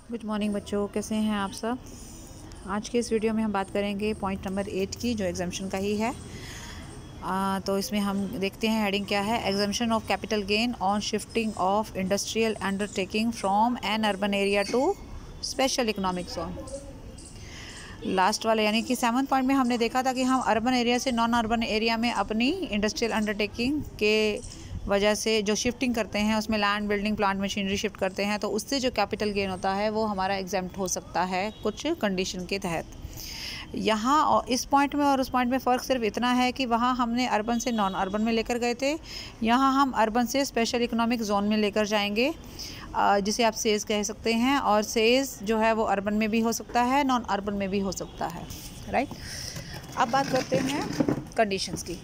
Good morning बच्चों, कैसे हैं आप सब। आज के इस वीडियो में हम बात करेंगे पॉइंट नंबर 8 की, जो एग्जाम्शन का ही है। तो इसमें हम देखते हैं हेडिंग क्या है। Exemption of capital gain on shifting of industrial undertaking from an urban area to special economic zone. Last वाले यानी कि 7 पॉइंट में हमने देखा था कि हम अर्बन एरिया से नॉन अर्बन एरिया में अपनी इंडस्ट्रियल अंडरटेकिंग के वजह से जो शिफ्टिंग करते हैं, उसमें land, building, plant, machinery shift करते हैं, तो उससे जो कैपिटल गेन होता है वो हमारा एग्जेम्प्ट हो सकता है कुछ कंडीशन के तहत। यहाँ और इस पॉइंट में और उस पॉइंट में फ़र्क सिर्फ इतना है कि वहाँ हमने अर्बन से नॉन अर्बन में लेकर गए थे, यहाँ हम अर्बन से स्पेशल इकोनॉमिक जोन में लेकर जाएंगे, जिसे आप सेज कह सकते हैं। और सेज जो है वो अर्बन में भी हो सकता है, नॉन अर्बन में भी हो सकता है, राइट। अब बात करते हैं कंडीशंस की।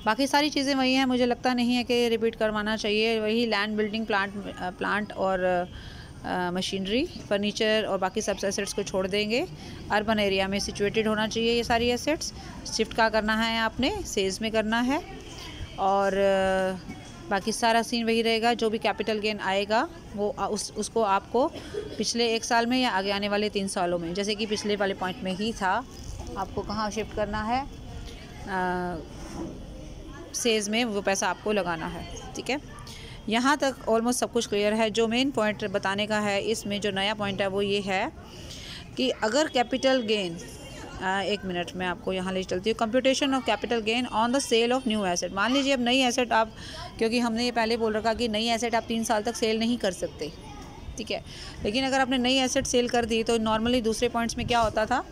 बाकी सारी चीज़ें वही हैं, मुझे लगता नहीं है कि रिपीट करवाना चाहिए। वही लैंड, बिल्डिंग, प्लांट और मशीनरी, फर्नीचर और बाकी सब एसेट्स को छोड़ देंगे। अर्बन एरिया में सिचुएटेड होना चाहिए ये सारी एसेट्स। शिफ्ट का करना है आपने, सेल्स में करना है। और बाकी सारा सीन वही रहेगा। जो भी कैपिटल गेन आएगा वो उसको आपको पिछले 1 साल में या आगे आने वाले 3 सालों में, जैसे कि पिछले वाले पॉइंट में ही था, आपको कहाँ शिफ्ट करना है, सेज में वो पैसा आपको लगाना है, ठीक है। यहाँ तक ऑलमोस्ट सब कुछ क्लियर है। जो मेन पॉइंट बताने का है इसमें, जो नया पॉइंट है वो ये है कि अगर कैपिटल गेन, 1 मिनट में आपको यहाँ ले चलती हूँ। Computation of capital gain on the sale of new asset. मान लीजिए अब नई एसेट आप, क्योंकि हमने ये पहले बोल रखा कि नई एसेट आप 3 साल तक सेल नहीं कर सकते, ठीक है। लेकिन अगर आपने नई एसेट सेल कर दी तो नॉर्मली दूसरे पॉइंट्स में क्या होता था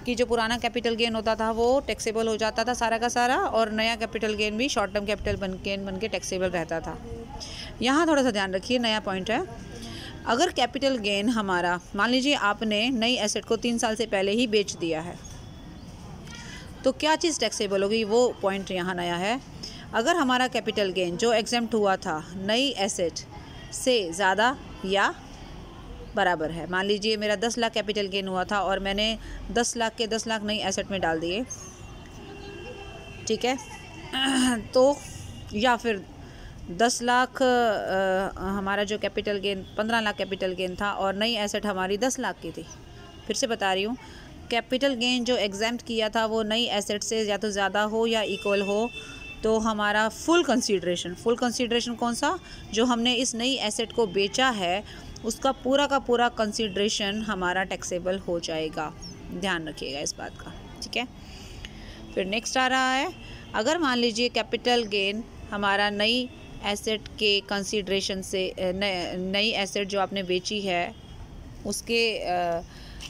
कि जो पुराना कैपिटल गेन होता था वो टैक्सेबल हो जाता था सारा का सारा, और नया कैपिटल गेन भी शॉर्ट टर्म कैपिटल गेन बन के टैक्सेबल रहता था। यहाँ थोड़ा सा ध्यान रखिए, नया पॉइंट है। अगर कैपिटल गेन हमारा, मान लीजिए आपने नई एसेट को 3 साल से पहले ही बेच दिया है, तो क्या चीज़ टैक्सेबल होगी, वो पॉइंट यहाँ नया है। अगर हमारा कैपिटल गेन जो एग्जेम्प्ट हुआ था नई एसेट से ज़्यादा या बराबर है, मान लीजिए मेरा 10 लाख कैपिटल गेन हुआ था और मैंने 10 लाख के 10 लाख नई एसेट में डाल दिए, ठीक है। तो या फिर 10 लाख हमारा जो capital gain, 15 lakh capital gain था और नई एसेट हमारी 10 लाख की थी। फिर से बता रही हूँ, कैपिटल गेन जो एग्जेम्प्ट किया था वो नई एसेट से या तो ज़्यादा हो या इक्वल हो, तो हमारा फुल कंसीडरेशन कौन सा, जो हमने इस नई एसेट को बेचा है उसका पूरा का पूरा कंसीडरेशन हमारा टैक्सेबल हो जाएगा। ध्यान रखिएगा इस बात का, ठीक है। फिर नेक्स्ट आ रहा है, अगर मान लीजिए कैपिटल गेन हमारा नई एसेट के कंसीडरेशन से, नई एसेट जो आपने बेची है उसके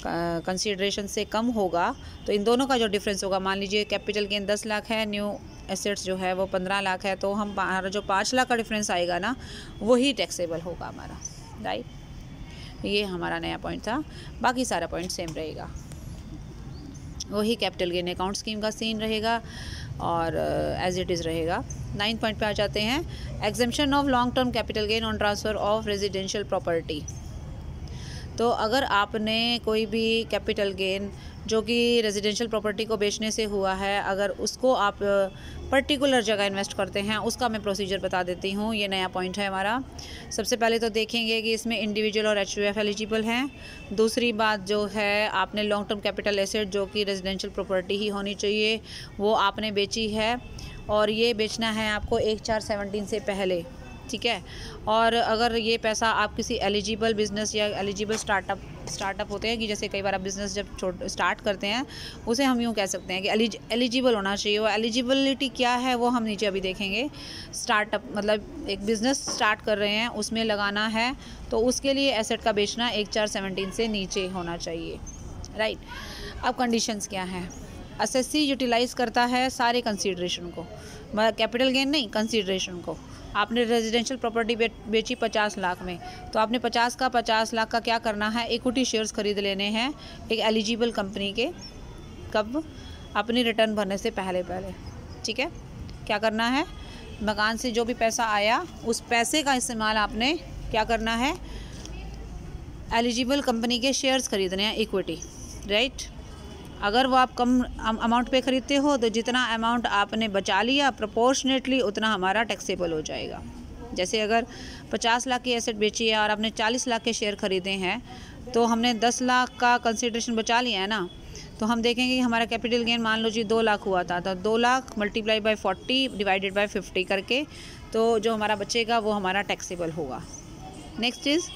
कंसीडरेशन से कम होगा, तो इन दोनों का जो डिफरेंस होगा, मान लीजिए कैपिटल गेन 10 लाख है, न्यू एसेट्स जो है वो 15 लाख है, तो हमारा जो 5 लाख का डिफरेंस आएगा ना, वही टैक्सेबल होगा हमारा, राइट। ये हमारा नया पॉइंट था। बाकी सारा पॉइंट सेम रहेगा, वही कैपिटल गेन अकाउंट स्कीम का सीन रहेगा और एज इट इज़ रहेगा। 9 पॉइंट पे आ जाते हैं, exemption of long term capital gain on transfer of residential property. तो अगर आपने कोई भी कैपिटल गेन जो कि रेजिडेंशियल प्रॉपर्टी को बेचने से हुआ है, अगर उसको आप पर्टिकुलर जगह इन्वेस्ट करते हैं, उसका मैं प्रोसीजर बता देती हूँ। ये नया पॉइंट है हमारा। सबसे पहले तो देखेंगे कि इसमें इंडिविजुअल और HUF एलिजिबल हैं। दूसरी बात जो है, आपने लॉन्ग टर्म कैपिटल एसेट जो कि रेजिडेंशियल प्रॉपर्टी ही होनी चाहिए, वो आपने बेची है और ये बेचना है आपको 1/4/17 से पहले, ठीक है। और अगर ये पैसा आप किसी एलिजिबल बिज़नेस या एलिजिबल स्टार्टअप होते हैं कि जैसे कई बार आप बिज़नेस जब स्टार्ट करते हैं, उसे हम यूँ कह सकते हैं कि एलिजिबल होना चाहिए। वो एलिजिबिलिटी क्या है वो हम नीचे अभी देखेंगे। स्टार्टअप मतलब एक बिज़नेस स्टार्ट कर रहे हैं, उसमें लगाना है, तो उसके लिए एसेट का बेचना 1/4/17 से नीचे होना चाहिए, राइट। अब कंडीशंस क्या हैं। एसएससी यूटिलाइज़ करता है सारे कंसीडरेशन को, कैपिटल गेन नहीं, कंसीडरेशन को। आपने रेजिडेंशियल प्रॉपर्टी बेची 50 लाख में, तो आपने 50 लाख का क्या करना है, इक्विटी शेयर्स खरीद लेने हैं एक एलिजिबल कंपनी के। कब? अपनी रिटर्न भरने से पहले, ठीक है। क्या करना है, मकान से जो भी पैसा आया उस पैसे का इस्तेमाल आपने क्या करना है, एलिजिबल कंपनी के शेयर्स खरीदने हैं, इक्विटी, राइट। अगर वो आप कम अमाउंट पे ख़रीदते हो तो जितना अमाउंट आपने बचा लिया प्रोपोर्शनेटली उतना हमारा टैक्सेबल हो जाएगा, जैसे अगर 50 लाख की एसेट बेची है और आपने 40 लाख के शेयर खरीदे हैं, तो हमने 10 लाख का कंसिडरेशन बचा लिया है ना, तो हम देखेंगे कि हमारा कैपिटल गेन मान लो जी 2 लाख हुआ था, तो 2 lakh multiply by 40 divided by 50 करके तो जो हमारा बचेगा वो हमारा टैक्सेबल होगा। नेक्स्ट इज़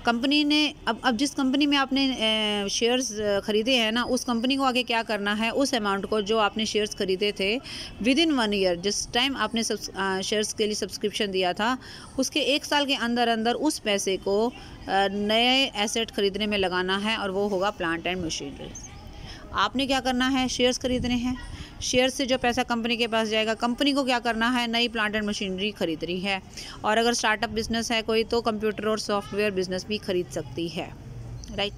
कंपनी ने अब जिस कंपनी में आपने शेयर्स ख़रीदे हैं ना, उस कंपनी को आगे क्या करना है, उस अमाउंट को जो आपने शेयर्स ख़रीदे थे विद इन 1 ईयर, जिस टाइम आपने शेयर्स के लिए सब्सक्रिप्शन दिया था, उसके 1 साल के अंदर अंदर उस पैसे को नए एसेट ख़रीदने में लगाना है, और वो होगा प्लांट एंड मशीनरी। आपने क्या करना है, शेयर्स खरीदने हैं, शेयर से जो पैसा कंपनी के पास जाएगा, कंपनी को क्या करना है, नई प्लांट एंड मशीनरी खरीदनी है। और अगर स्टार्टअप बिजनेस है कोई, तो कंप्यूटर और सॉफ्टवेयर बिजनेस भी खरीद सकती है, राइट।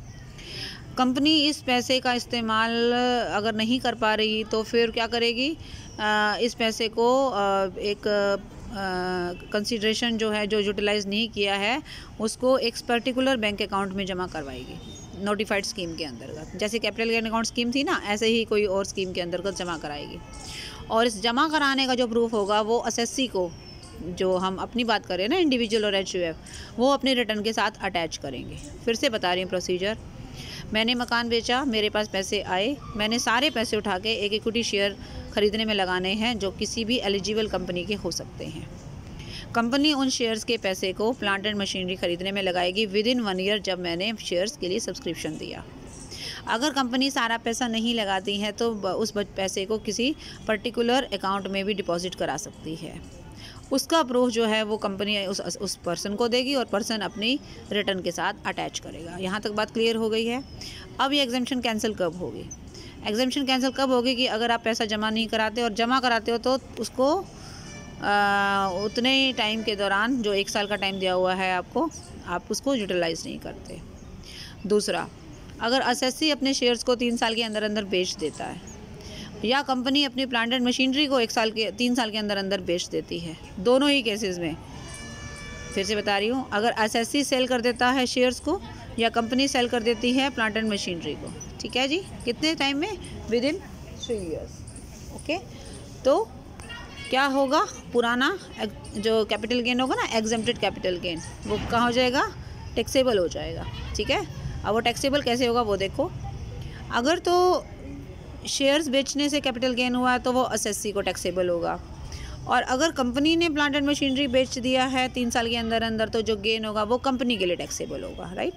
कंपनी इस पैसे का इस्तेमाल अगर नहीं कर पा रही तो फिर क्या करेगी, इस पैसे को एक कंसिडरेशन जो है, जो यूटिलाइज़ नहीं किया है, उसको एक पर्टिकुलर बैंक अकाउंट में जमा करवाएगी नोटिफाइड स्कीम के अंतर्गत। जैसे कैपिटल गेन अकाउंट स्कीम थी ना, ऐसे ही कोई और स्कीम के अंतर्गत जमा कराएगी। और इस जमा कराने का जो प्रूफ होगा वो एसएससी को, जो हम अपनी बात करें ना इंडिविजुअल और एचयूएफ, वो अपने रिटर्न के साथ अटैच करेंगे। फिर से बता रही हूँ प्रोसीजर। मैंने मकान बेचा, मेरे पास पैसे आए, मैंने सारे पैसे उठा के एक इक्विटी शेयर खरीदने में लगाने हैं, जो किसी भी एलिजिबल कंपनी के हो सकते हैं। कंपनी उन शेयर्स के पैसे को प्लांट एंड मशीनरी खरीदने में लगाएगी विद इन 1 ईयर, जब मैंने शेयर्स के लिए सब्सक्रिप्शन दिया। अगर कंपनी सारा पैसा नहीं लगाती है तो उस पैसे को किसी पर्टिकुलर अकाउंट में भी डिपॉजिट करा सकती है। उसका प्रूफ जो है वो कंपनी उस पर्सन को देगी, और पर्सन अपनी रिटर्न के साथ अटैच करेगा। यहाँ तक बात क्लियर हो गई है। अब ये एग्जेम्पशन कैंसिल कब होगी? एग्जेम्पशन कैंसिल कब होगी कि अगर आप पैसा जमा नहीं कराते, और जमा कराते हो तो उसको उतने टाइम के दौरान, जो 1 साल का टाइम दिया हुआ है आपको, आप उसको यूटिलाइज़ नहीं करते। दूसरा, अगर एसएससी अपने शेयर्स को 3 साल के अंदर अंदर बेच देता है, या कंपनी अपनी प्लांट एंड मशीनरी को 3 साल के अंदर अंदर बेच देती है, दोनों ही केसेस में फिर से बता रही हूँ, अगर एसएससी सेल कर देता है शेयर्स को, या कंपनी सेल कर देती है प्लांट एंड मशीनरी को, ठीक है जी, कितने टाइम में? With in 3 years. ओके, तो क्या होगा, पुराना जो कैपिटल गेन होगा ना, एग्जेम्प्टेड कैपिटल गेन, वो कहाँ हो जाएगा? टैक्सेबल हो जाएगा, ठीक है। अब वो टैक्सेबल कैसे होगा वो देखो। अगर तो शेयर्स बेचने से कैपिटल गेन हुआ है तो वो एसएससी को टैक्सेबल होगा, और अगर कंपनी ने प्लांट एंड मशीनरी बेच दिया है 3 साल के अंदर अंदर, तो जो गेन होगा वो कंपनी के लिए टैक्सेबल होगा, राइट।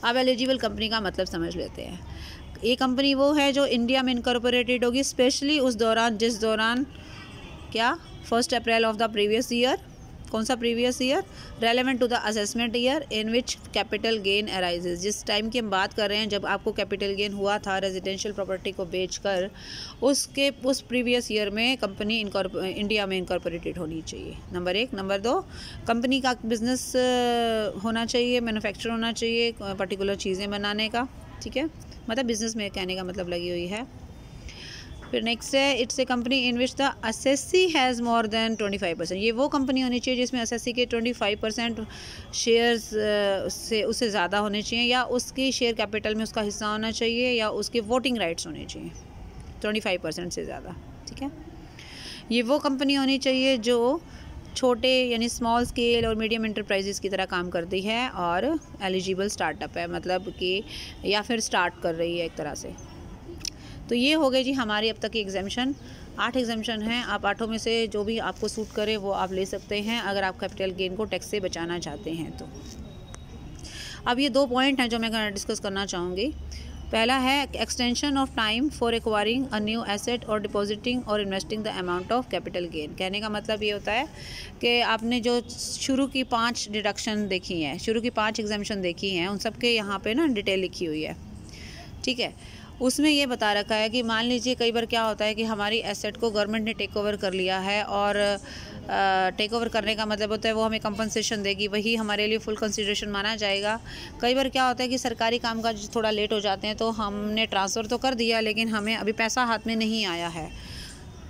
अब एलिजिबल कंपनी का मतलब समझ लेते हैं। ये कंपनी वो है जो इंडिया में इनकॉर्पोरेटेड होगी, स्पेशली उस दौरान जिस दौरान क्या 1 April of the previous year, कौन सा previous year? Relevant to the assessment year in which capital gain arises. जिस टाइम की हम बात कर रहे हैं जब आपको कैपिटल गेन हुआ था रेजिडेंशियल प्रॉपर्टी को बेचकर, उस प्रीवियस ईयर में कंपनी इंडिया में इनकॉर्पोरेटेड होनी चाहिए, नंबर 1। नंबर 2, कंपनी का बिजनेस होना चाहिए, मैन्युफैक्चर होना चाहिए पर्टिकुलर चीज़ें बनाने का, ठीक है, मतलब बिजनेस में कहने का मतलब लगी हुई है। फिर नेक्स्ट है, it's a company in which the assessee has more than 25%। ये वो कंपनी होनी चाहिए जिसमें एसएससी के 25% शेयर्स से उससे ज़्यादा होने चाहिए, या उसकी शेयर कैपिटल में उसका हिस्सा होना चाहिए, या उसके वोटिंग राइट्स होने चाहिए 25% से ज़्यादा, ठीक है। ये वो कंपनी होनी चाहिए जो छोटे यानी स्मॉल स्केल और मीडियम इंटरप्राइजेज़ की तरह काम करती है, और एलिजिबल स्टार्टअप है, मतलब कि या फिर स्टार्ट कर रही है एक तरह से। तो ये हो गई जी हमारी अब तक की एग्जाम्शन। 8 एग्जाम्शन हैं, आप 8 में से जो भी आपको सूट करे वो आप ले सकते हैं, अगर आप कैपिटल गेन को टैक्स से बचाना चाहते हैं तो। अब ये 2 पॉइंट हैं जो मैं डिस्कस करना चाहूँगी। पहला है extension of time for acquiring a new asset और डिपॉजिटिंग और investing the amount of capital gain. कहने का मतलब ये होता है कि आपने जो शुरू की 5 डिडक्शन देखी हैं, शुरू की 5 एग्जाम्शन देखी हैं, उन सब के यहाँ पे ना डिटेल लिखी हुई है, ठीक है। उसमें ये बता रखा है कि मान लीजिए कई बार क्या होता है कि हमारी एसेट को गवर्नमेंट ने टेक ओवर कर लिया है, और टेक ओवर करने का मतलब होता है वो हमें कंपनसेशन देगी, वही हमारे लिए फुल कंसिडरेशन माना जाएगा। कई बार क्या होता है कि सरकारी कामकाज थोड़ा लेट हो जाते हैं, तो हमने ट्रांसफ़र तो कर दिया लेकिन हमें अभी पैसा हाथ में नहीं आया है,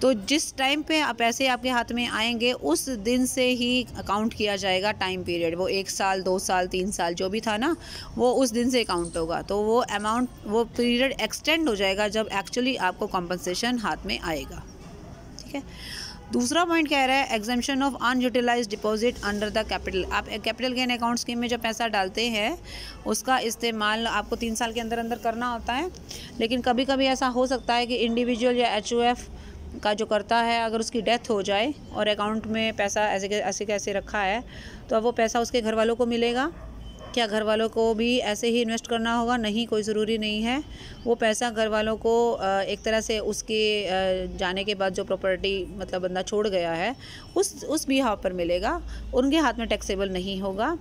तो जिस टाइम पे पैसे आपके हाथ में आएंगे उस दिन से ही अकाउंट किया जाएगा टाइम पीरियड। वो 1 साल 2 साल 3 साल जो भी था ना, वो उस दिन से अकाउंट होगा। तो वो अमाउंट, वो पीरियड एक्सटेंड हो जाएगा जब एक्चुअली आपको कॉम्पनसेशन हाथ में आएगा, ठीक है। दूसरा पॉइंट कह रहा है exemption of unutilised deposit under the capital. आप कैपिटल गेन अकाउंट स्कीम में जब पैसा डालते हैं उसका इस्तेमाल आपको 3 साल के अंदर अंदर करना होता है, लेकिन कभी कभी ऐसा हो सकता है कि इंडिविजुअल या HUF का जो करता है अगर उसकी डेथ हो जाए और अकाउंट में पैसा ऐसे कैसे रखा है, तो अब वो पैसा उसके घर वालों को मिलेगा। क्या घर वालों को भी ऐसे ही इन्वेस्ट करना होगा? नहीं, कोई ज़रूरी नहीं है। वो पैसा घर वालों को एक तरह से उसके जाने के बाद जो प्रॉपर्टी मतलब बंदा छोड़ गया है उस बिहाफ पर मिलेगा, उनके हाथ में टैक्सेबल नहीं होगा,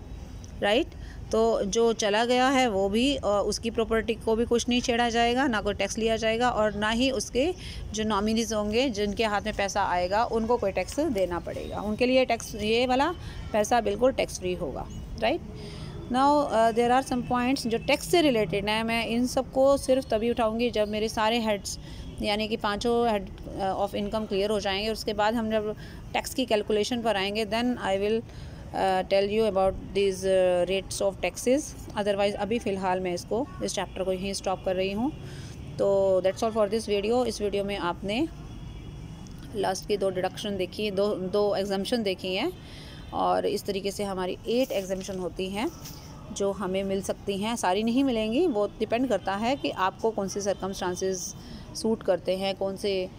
राइट। तो जो चला गया है वो भी उसकी प्रॉपर्टी को भी कुछ नहीं छेड़ा जाएगा, ना कोई टैक्स लिया जाएगा, और ना ही उसके जो नॉमिनीज होंगे जिनके हाथ में पैसा आएगा उनको कोई टैक्स देना पड़ेगा। उनके लिए टैक्स, ये वाला पैसा बिल्कुल टैक्स फ्री होगा, right. Now there are some points जो टैक्स से रिलेटेड हैं। मैं इन सब को सिर्फ तभी उठाऊंगी जब मेरे सारे हेड्स यानी कि 5 हेड ऑफ इनकम क्लियर हो जाएंगे। उसके बाद हम जब टैक्स की कैलकुलेशन पर आएंगे then I will tell you about this rates of taxes. Otherwise अभी फ़िलहाल मैं इस चैप्टर को यहीं स्टॉप कर रही हूँ। तो that's all for this video. इस वीडियो में आपने लास्ट की 2 डिडक्शन देखी, दो एग्जम्पशन देखी हैं, और इस तरीके से हमारी 8 एग्जम्पशन होती हैं जो हमें मिल सकती हैं। सारी नहीं मिलेंगी, वो डिपेंड करता है कि आपको कौन से सर्कमस्टांसेस सूट करते हैं, कौन से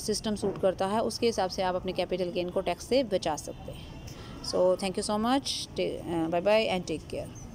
सिस्टम सूट करता है, उसके हिसाब से आप अपने कैपिटल गेन को टैक्स से बचा सकते हैं। So thank you so much, bye bye and take care.